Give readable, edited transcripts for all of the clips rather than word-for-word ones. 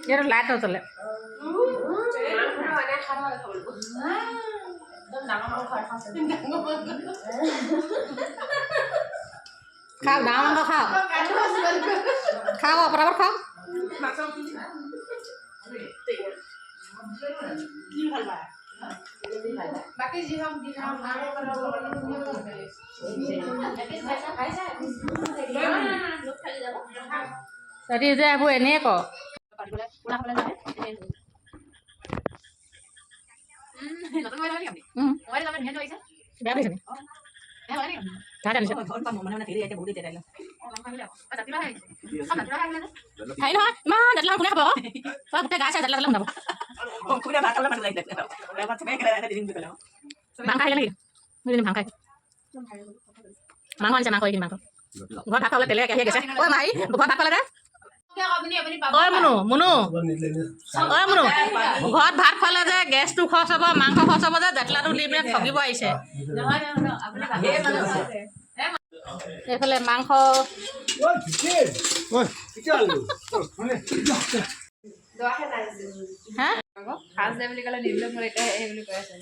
ये लाइट हो चले खाओ डांग मांगो खाओ खाओ बराबर खाओ बाकी जी हम तरी जे अब एने को thấy nó má đặt lông cũng đẹp bố có cái gái sao đặt lông đâu mang kai lagi ini mang kai mang aja mang koi ini mang gua tak tahu lah tele kayak gitu oh mai gua tak tahu lah oi munu oi munu ঘৰত ভাত খালে যে গেছটো খৰচ হ'ব মাংস খৰচ হ'ব যে জাতলাটো দি পিনে ঠগিব আহিছে এইফালে মাংস হা খাজ দে বুলি ক'লে নিদিলে মোৰ এতিয়া এই বুলি কৈ আছে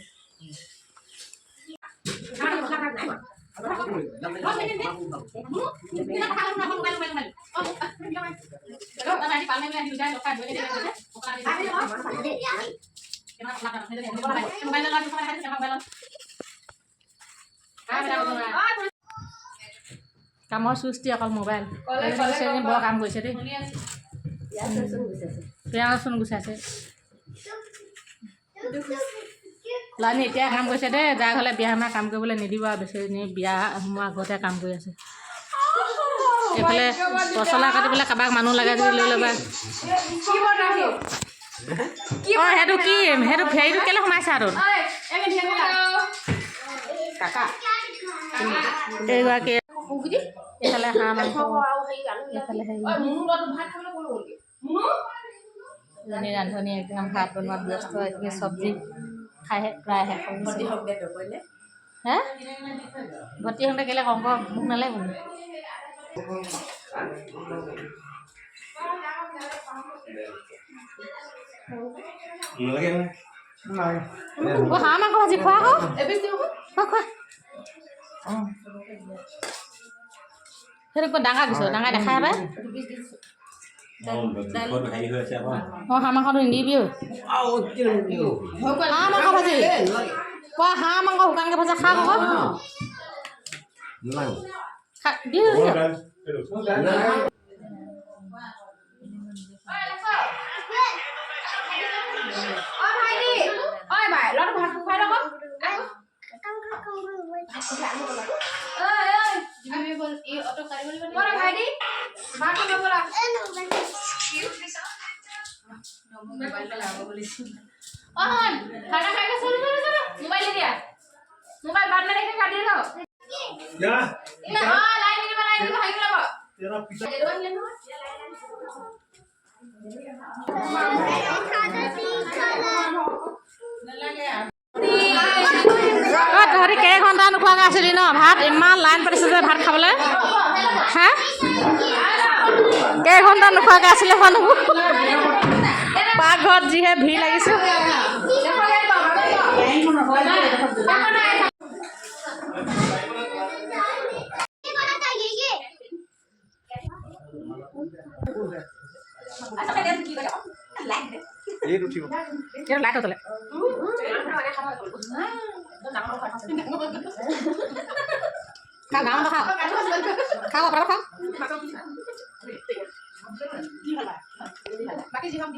কামৰ সৃষ্টি অকল মোবাইল বৰ কাম কৰিছে দেই পেয়াচোন গুচাইছে লানি এতিয়া কাম কৰিছে দেই যাৰ ঘৰলে বিয়া সমাৰ কাম কৰিবলৈ নিদিব আৰু বেছি বিয়া সোমোৱা আগতে কাম কৰি আছে এইফালে পচলা কাটিবলৈ কাৰোবাক মানুহ লাগে যদি লৈ ল'বা অঁ সেইটো কি সেইটো হেৰিটো কেলৈ সোমাইছে আৰু কাকা এইগৰাকী এইফালে হাঁহ মাংস এইফালে হেৰি এজনী ৰান্ধনী একদম ভাত বনোৱাত ব্যস্ত এইখিনি চব্জি খাই প্ৰায় শেষ কৰিছে হে ভৰ্তি হওঁতে কেলৈ কংক মোক নালাগে হাঁহ মাংস ভাজি খোৱা আকৌ খোৱা সেইটো ডাঙৰ দিছোঁ ডাঙৰ দেখাই পাই অঁ হাঁহ মাংসটো নিদিবি হাঁহ মাংস ভাজি কোৱা হাঁহ মাংস শুকানকৈ ভজা খা আকৌ দি मोबाइल बाद में लेके काट दे लो क्या हां लाइन में भाई लो तेरा पिता तहरी के घंटा नुखुआ आছিলি न भात इमान लाइन पड़िছে যে ভাত খাবলৈ হ্যাঁ কে ঘন্টা নুখুৱা আছিলে মানুহ পাকঘৰত যিহে ভিৰ লাগিছে ये उठिब ये लाइट होतले खा गांव खा खा बराबर खा बाकी जी हम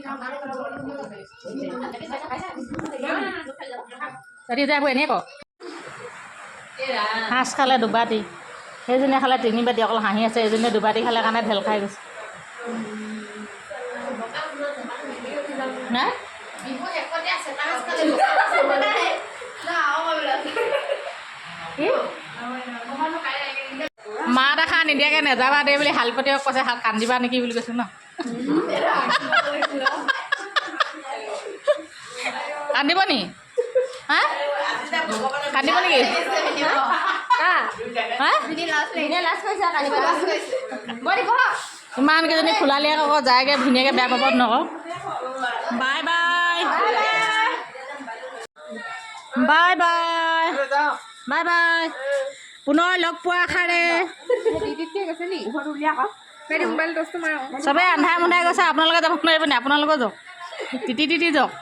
तरी जाबो एने को हाঁস খালে দুবাটি সেইজনে খালে তিনিবাটি অকল হাঁহি আছে এজনে দুবাটি খালে কাৰণে ঢেল খাই গৈছে না মা দেখা নিদিয়াকৈ নেযাবা দে বুলি শালপতিয়ক কৈছে কান্দিবা নেকি বুলি কৈছো ন কান্দিব নি হা কান্দিব নেকি ইমান কেইজনী খোলালিয়ে আকৌ যায়গৈ ধুনীয়াকৈ বেয়া পাব নকওঁ bye bye bye bye bye bye পুনৰ লগ পোৱা আশাৰে চবেই আন্ধাৰে মুন্ধাৰে গৈছে আপোনালোকে যাব নোৱাৰিব নি আপোনালোকেও যাওক তিতি যাওক